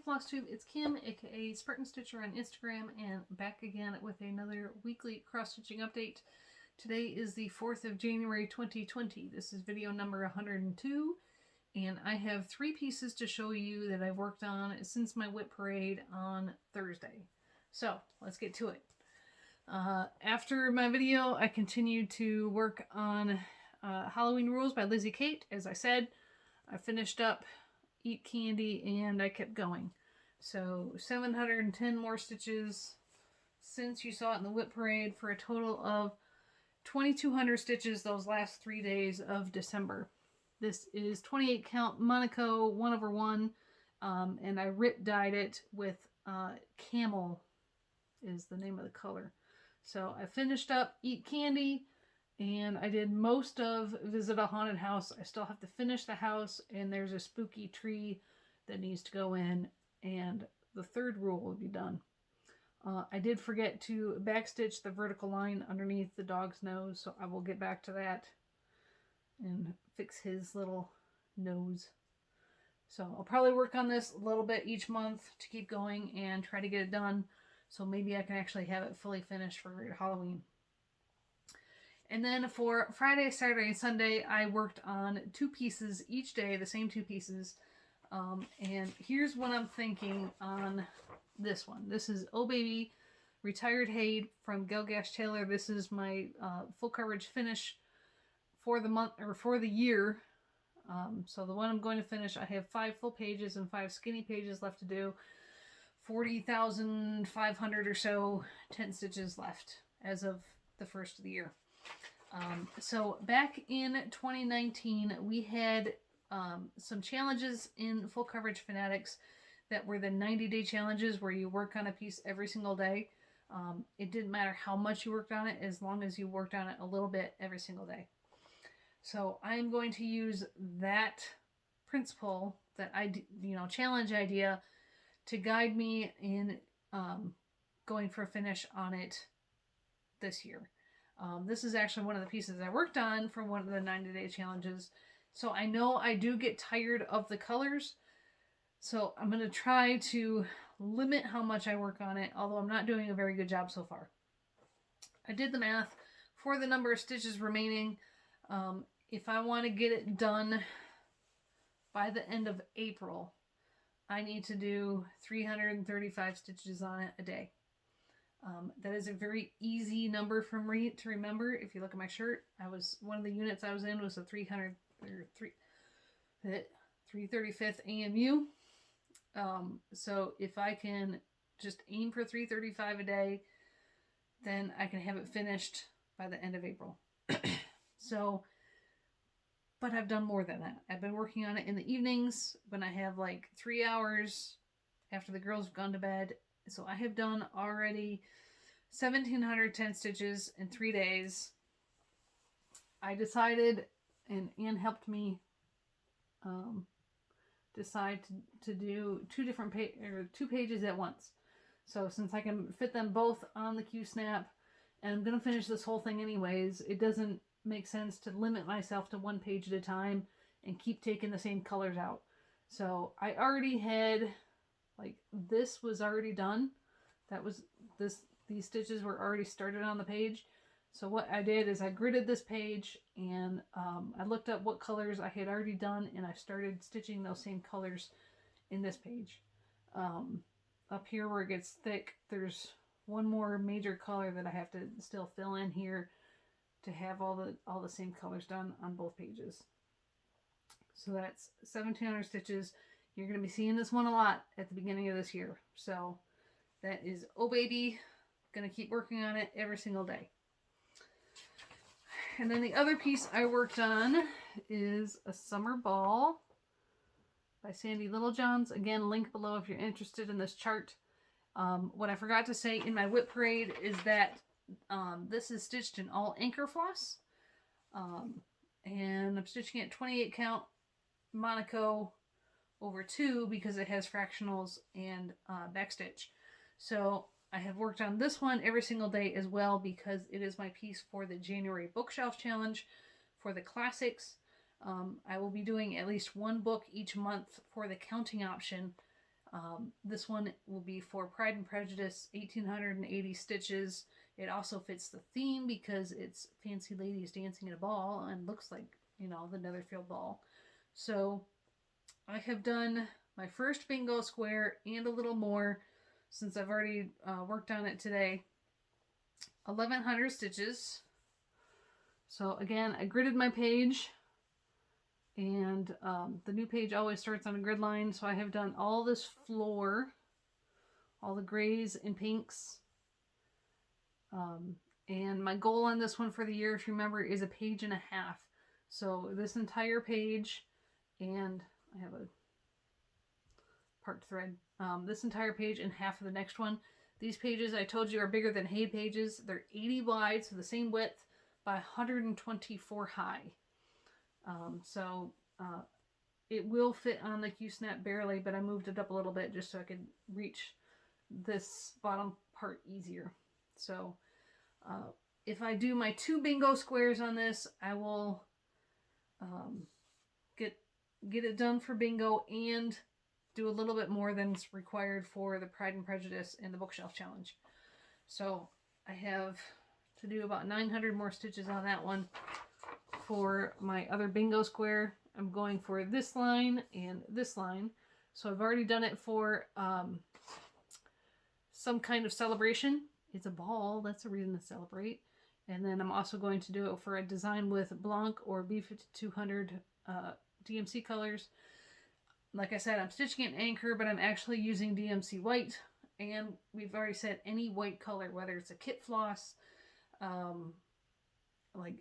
Flosstube, it's Kim, aka Spartan Stitcher on Instagram, and back again with another weekly cross-stitching update. Today is the 4th of January 2020. This is video number 102, and I have 3 pieces to show you that I've worked on since my whip parade on Thursday. So, let's get to it. After my video, I continued to work on Halloween Rules by Lizzie Kate. As I said, I finished up Eat Candy and I kept going. So 710 more stitches since you saw it in the whip parade, for a total of 2,200 stitches those last 3 days of December. This is 28 count Monaco 1/1, and I rip dyed it with Camel is the name of the color. So I finished up Eat Candy, and I did most of Visit a Haunted House. I still have to finish the house, and there's a spooky tree that needs to go in, and the 3rd rule will be done. I did forget to backstitch the vertical line underneath the dog's nose, so I will get back to that and fix his little nose. So I'll probably work on this a little bit each month to keep going and try to get it done, so maybe I can actually have it fully finished for Halloween. And then for Friday, Saturday, and Sunday, I worked on 2 pieces each day, the same 2 pieces. And here's what I'm thinking on this one. This is Oh Baby Retired Hay from Gelgash Taylor. This is my full coverage finish for the month, or for the year. So the one I'm going to finish, I have 5 full pages and 5 skinny pages left to do. 40,500 or so 10 stitches left as of the first of the year. So back in 2019, we had some challenges in Full Coverage Fanatics that were the 90-day challenges, where you work on a piece every single day. It didn't matter how much you worked on it, as long as you worked on it a little bit every single day. So I'm going to use that principle, that challenge idea, to guide me in going for a finish on it this year. This is actually one of the pieces I worked on for one of the 90-day challenges. So I know I do get tired of the colors. So I'm going to try to limit how much I work on it, although I'm not doing a very good job so far. I did the math for the number of stitches remaining. If I want to get it done by the end of April, I need to do 335 stitches on it a day. That is a very easy number for me to remember. If you look at my shirt, one of the units I was in was a 335th AMU. So if I can just aim for 335 a day, then I can have it finished by the end of April. But I've done more than that. I've been working on it in the evenings when I have like 3 hours after the girls have gone to bed. So I have done already 1,710 stitches in 3 days. I decided, and Anne helped me decide to do 2 pages at once. So since I can fit them both on the Q-snap, and I'm going to finish this whole thing anyways, it doesn't make sense to limit myself to 1 page at a time and keep taking the same colors out. So I already had, this was already done. These stitches were already started on the page. So what I did is I gridded this page, and I looked up what colors I had already done, and I started stitching those same colors in this page. Up here where it gets thick, there's one more major color that I have to still fill in here to have all the same colors done on both pages. So that's 1,700 stitches. You're going to be seeing this one a lot at the beginning of this year. So that is Oh Baby. Going to keep working on it every single day. And then the other piece I worked on is a Summer Ball by Sandy Littlejohns. Again, link below if you're interested in this chart. What I forgot to say in my whip parade is that this is stitched in all anchor floss. And I'm stitching it 28 count Monaco over 2 because it has fractionals and backstitch. So I have worked on this one every single day as well, because it is my piece for the January bookshelf challenge for the classics. I will be doing at least 1 book each month for the counting option This one will be for Pride and Prejudice, 1880 stitches. It also fits the theme because it's fancy ladies dancing at a ball and looks like, you know, the Netherfield ball. So I have done my first bingo square and a little more since I've already worked on it today. 1100 stitches. So again, I gridded my page, and the new page always starts on a grid line. So I have done all this floor, all the grays and pinks. And my goal on this one for the year, if you remember, is 1.5 pages. So this entire page, and I have a part thread, this entire page and half of the next one. These pages I told you are bigger than hay pages. They're 80 wide, so the same width, by 124 high. So it will fit on the Q-snap barely, but I moved it up a little bit just so I could reach this bottom part easier. So if I do my 2 bingo squares on this, I will get it done for bingo and do a little bit more than is required for the Pride and Prejudice and the Bookshelf Challenge. So I have to do about 900 more stitches on that one. For my other bingo square, I'm going for this line and this line. So I've already done it for some kind of celebration. It's a ball, that's a reason to celebrate. And then I'm also going to do it for a design with Blanc or B5200 DMC colors. Like I said, I'm stitching it in Anchor, but I'm actually using DMC white. And we've already said any white color, whether it's a kit floss, like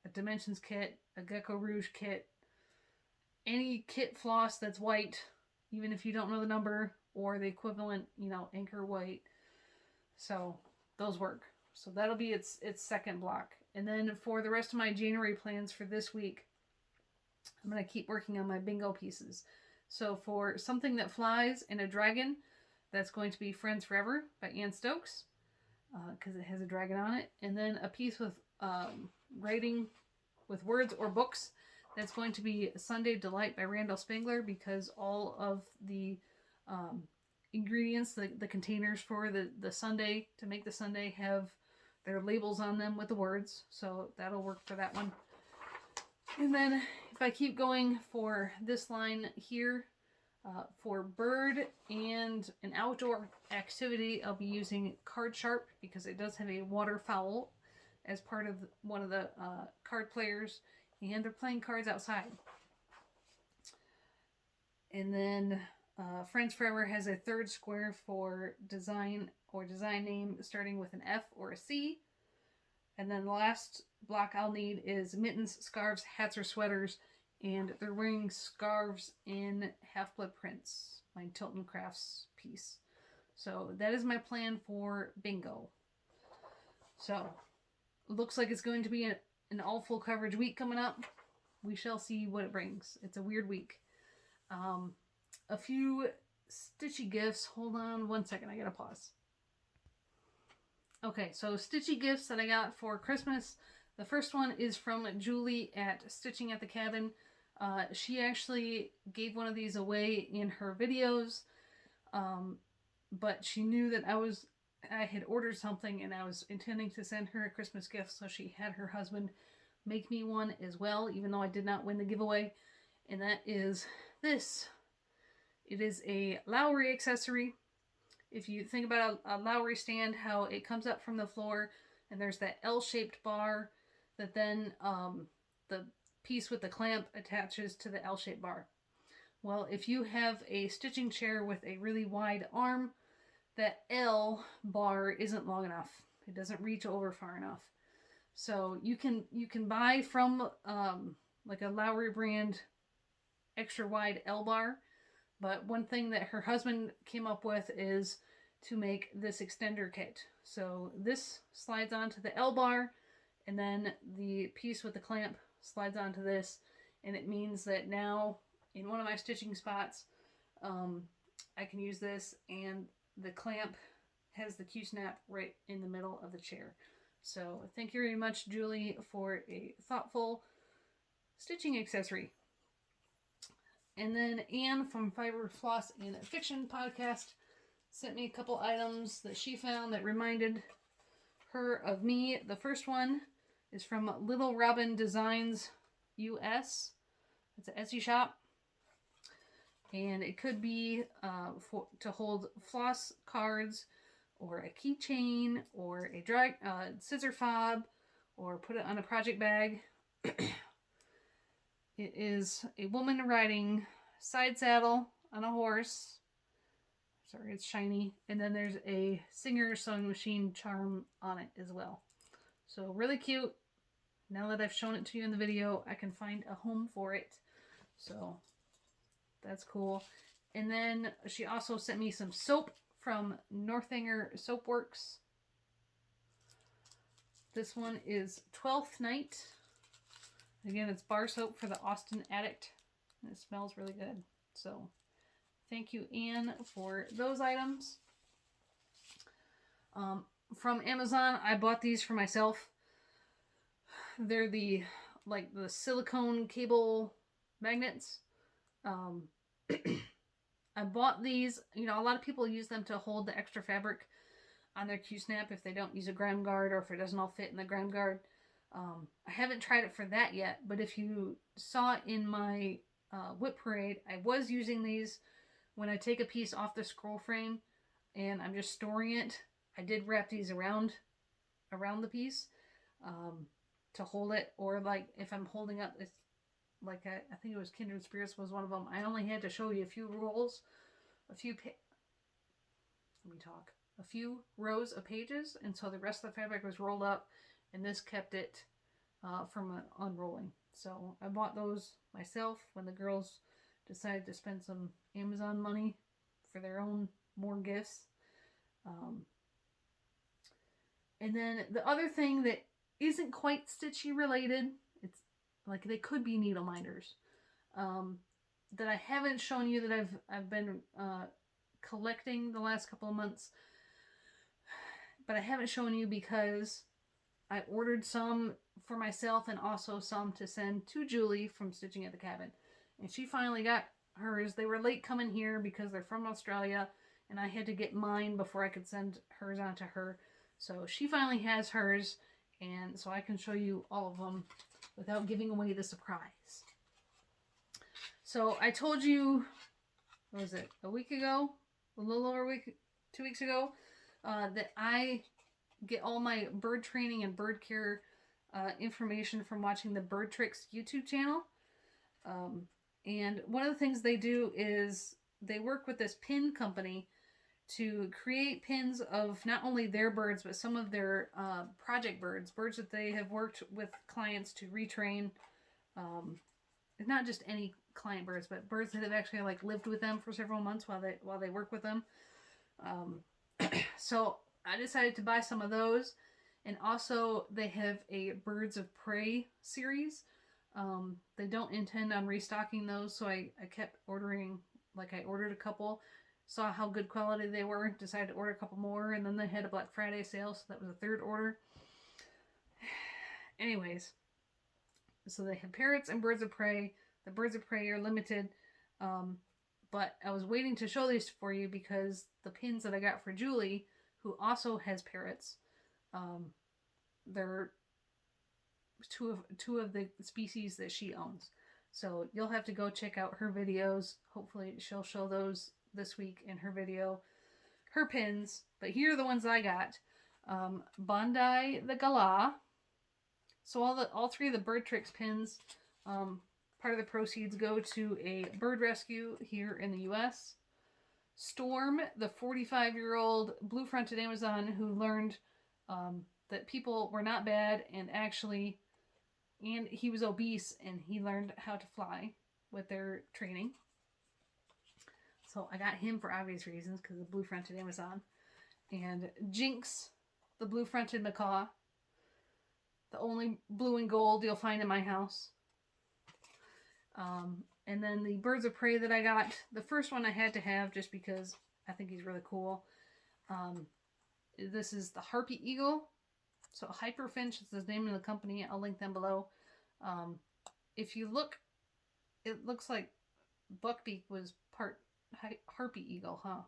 a Dimensions kit, a Gecko Rouge kit, any kit floss that's white, even if you don't know the number, or the equivalent, you know, Anchor white. So those work. So that'll be its second block. And then for the rest of my January plans for this week, I'm going to keep working on my bingo pieces. So for Something That Flies and a Dragon, that's going to be Friends Forever by Ann Stokes, because it has a dragon on it. And then a piece with writing with words or books, that's going to be Sunday Delight by Randall Spangler, because all of the ingredients, the containers for the sundae, to make the sundae, have their labels on them with the words. So that'll work for that one. And then if I keep going for this line here, for bird and an outdoor activity, I'll be using Card Sharp because it does have a waterfowl as part of one of the card players, and they're playing cards outside. And then Friends Forever has a third square for design or design name starting with an F or a C. And then the last block I'll need is mittens, scarves, hats, or sweaters. And they're wearing scarves in Half-Blood Prince, my Tilton Crafts piece. So that is my plan for bingo. So looks like it's going to be an all full coverage week coming up. We shall see what it brings. It's a weird week. A few Stitchy Gifts. Hold on one second. I gotta pause. Okay, so Stitchy Gifts that I got for Christmas. The first one is from Julie at Stitching at the Cabin. She actually gave one of these away in her videos, but she knew that I had ordered something and I was intending to send her a Christmas gift, so she had her husband make me one as well, even though I did not win the giveaway. And that is this. It is a Lowry accessory. If you think about a Lowry stand, how it comes up from the floor and there's that L-shaped bar that then the piece with the clamp attaches to the L-shaped bar. Well, if you have a stitching chair with a really wide arm, that L bar isn't long enough. It doesn't reach over far enough. So you can buy from like a Lowry brand extra wide L bar, but one thing that her husband came up with is to make this extender kit. So this slides onto the L bar, and then the piece with the clamp slides onto this, and it means that now in one of my stitching spots, I can use this, and the clamp has the Q-snap right in the middle of the chair. So thank you very much, Julie, for a thoughtful stitching accessory. And then Anne from Fiber Floss and Fiction podcast sent me a couple items that she found that reminded her of me. The first one is from Little Robin Designs US. It's an Etsy shop. And it could be to hold floss cards, or a keychain, or a scissor fob, or put it on a project bag. It is a woman riding side saddle on a horse. Sorry, it's shiny. And then there's a Singer sewing machine charm on it as well. So really cute. Now that I've shown it to you in the video, I can find a home for it. So that's cool. And then she also sent me some soap from Northanger Soapworks. This one is 12th Night. Again, it's bar soap for the Austin Addict. And it smells really good. So thank you, Anne, for those items. From Amazon, I bought these for myself. They're the silicone cable magnets. I bought these. You know, a lot of people use them to hold the extra fabric on their Q-snap if they don't use a grime guard, or if it doesn't all fit in the grime guard. I haven't tried it for that yet, but if you saw it in my whip parade, I was using these when I take a piece off the scroll frame and I'm just storing it. I did wrap these around the piece to hold it, or like if I'm holding up, it's like I think it was Kindred Spirits was one of them. I only had to show you a few rolls, a few rows of pages, and so the rest of the fabric was rolled up, and this kept it from unrolling. So I bought those myself when the girls decided to spend some Amazon money for their own more gifts. And then the other thing that isn't quite Stitchy related, it's like they could be needle minders, that I haven't shown you, that I've been collecting the last couple of months, but I haven't shown you because I ordered some for myself and also some to send to Julie from Stitching at the Cabin. And she finally got hers. They were late coming here because they're from Australia, and I had to get mine before I could send hers on to her. So she finally has hers, and so I can show you all of them without giving away the surprise. So I told you, what was it, a week ago? A little over a week, 2 weeks ago, that I get all my bird training and bird care information from watching the Bird Tricks YouTube channel. And one of the things they do is they work with this pin company to create pins of not only their birds, but some of their project birds that they have worked with clients to retrain. Not just any client birds, but birds that have actually like lived with them for several months while they work with them. So I decided to buy some of those, and also they have a Birds of Prey series. They don't intend on restocking those, so I kept ordering. Like, I ordered a couple, saw how good quality they were, decided to order a couple more, and then they had a Black Friday sale, so that was a third order. Anyways, so they have parrots and Birds of Prey. The Birds of Prey are limited, but I was waiting to show these for you because the pins that I got for Julie, who also has parrots, they're two of the species that she owns. So you'll have to go check out her videos. Hopefully she'll show those this week in her video, her pins. But here are the ones I got. Bondi the Gala. So all three of the Bird Tricks pins, part of the proceeds go to a bird rescue here in the U.S. Storm, the 45-year-old blue-fronted Amazon who learned that people were not bad, and he was obese, and he learned how to fly with their training. So I got him for obvious reasons, because the blue-fronted Amazon. And Jinx, the blue-fronted macaw, the only blue and gold you'll find in my house. And then the Birds of Prey that I got, the first one I had to have just because I think he's really cool. This is the Harpy Eagle. So Hyperfinch is the name of the company. I'll link them below. If you look, it looks like buckbeak was part harpy eagle, huh?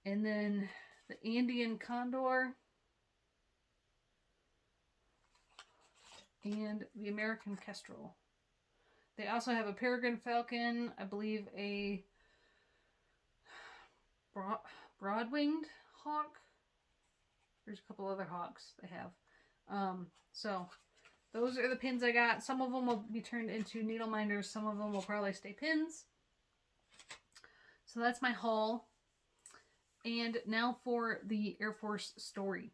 And then the Andean condor and the American kestrel. They also have a peregrine falcon, I believe a broad-winged hawk. There's a couple other hawks they have. So those are the pins I got. Some of them will be turned into needle minders. Some of them will probably stay pins. So that's my haul. And now for the Air Force story.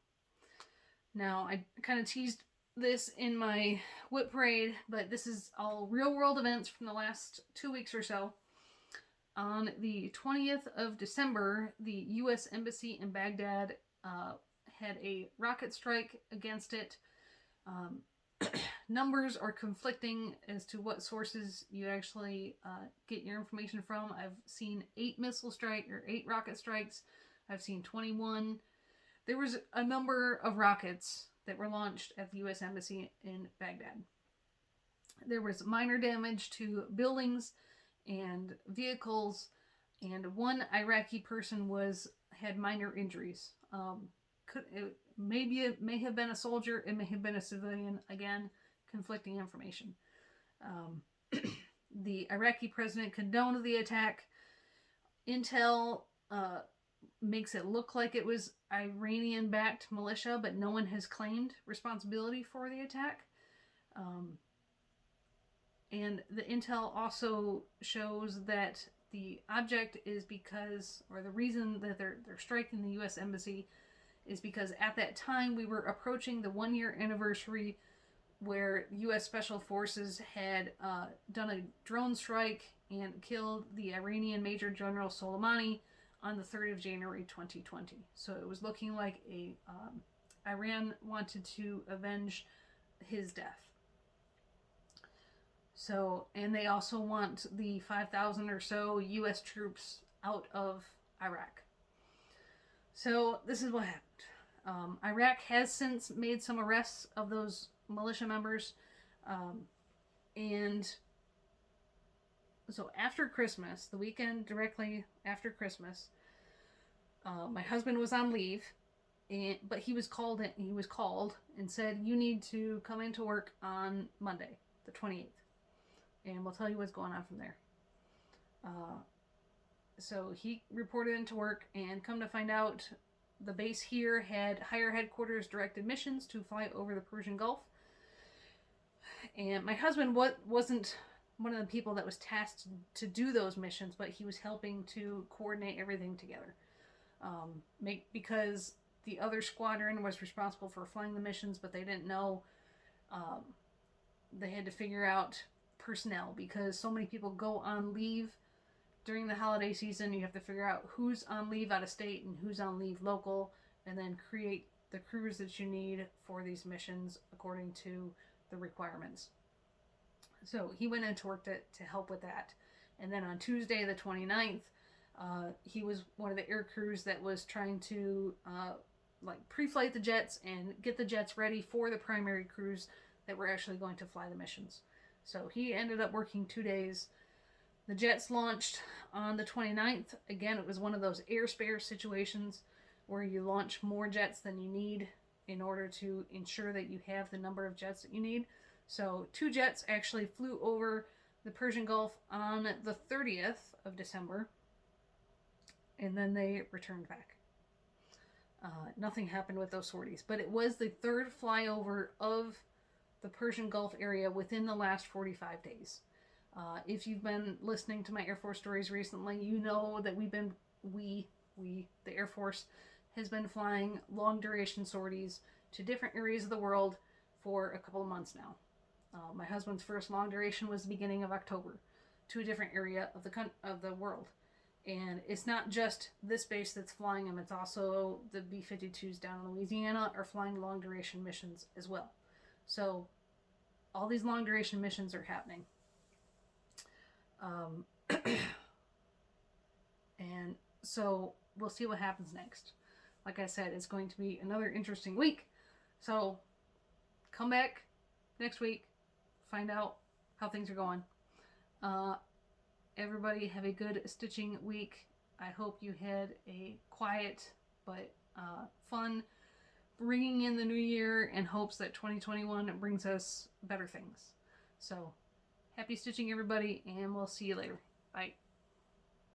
Now, I kind of teased this in my whip parade, but this is all real world events from the last 2 weeks or so. On the 20th of December, the U.S. Embassy in Baghdad had a rocket strike against it. Numbers are conflicting as to what sources you actually get your information from. I've seen 8 rocket strikes. I've seen 21. There was a number of rockets that were launched at the U.S. Embassy in Baghdad. There was minor damage to buildings and vehicles, and one Iraqi person had minor injuries. It may have been a soldier, it may have been a civilian. Again, conflicting information. The Iraqi president condoned the attack. Intel makes it look like it was Iranian-backed militia, but no one has claimed responsibility for the attack. And the intel also shows that the object is because, or the reason that they're striking the U.S. Embassy is because at that time we were approaching the 1-year anniversary where U.S. Special Forces had done a drone strike and killed the Iranian Major General Soleimani on the 3rd of January 2020. So it was looking like Iran wanted to avenge his death. So, and they also want the 5,000 or so U.S. troops out of Iraq. So this is what happened. Iraq has since made some arrests of those militia members. And so after Christmas, the weekend directly after Christmas, my husband was on leave, but he was called and said, "You need to come into work on Monday, the 28th. And we'll tell you what's going on from there." So he reported into work, and come to find out, the base here had higher headquarters directed missions to fly over the Persian Gulf. And my husband wasn't one of the people that was tasked to do those missions, but he was helping to coordinate everything together. Because the other squadron was responsible for flying the missions, but they didn't know. They had to figure out personnel, because so many people go on leave during the holiday season. You have to figure out who's on leave out of state and who's on leave local, and then create the crews that you need for these missions according to the requirements. So he went into work to help with that. And then on Tuesday the 29th, he was one of the air crews that was trying to pre-flight the jets and get the jets ready for the primary crews that were actually going to fly the missions. So he ended up working 2 days. The jets launched on the 29th. Again, it was one of those air spare situations where you launch more jets than you need in order to ensure that you have the number of jets that you need. So 2 jets actually flew over the Persian Gulf on the 30th of December, and then they returned back. Nothing happened with those sorties, but it was the 3rd flyover of the Persian Gulf area within the last 45 days. If you've been listening to my Air Force stories recently, you know that the Air Force has been flying long duration sorties to different areas of the world for a couple of months now. My husband's first long duration was the beginning of October to a different area of the world. And it's not just this base that's flying them, it's also the B-52s down in Louisiana are flying long duration missions as well. So all these long duration missions are happening. And so we'll see what happens next. Like I said, it's going to be another interesting week. So come back next week, find out how things are going. Everybody have a good stitching week. I hope you had a quiet but fun bringing in the new year, and hopes that 2021 brings us better things. So happy stitching, everybody, and we'll see you later. Bye.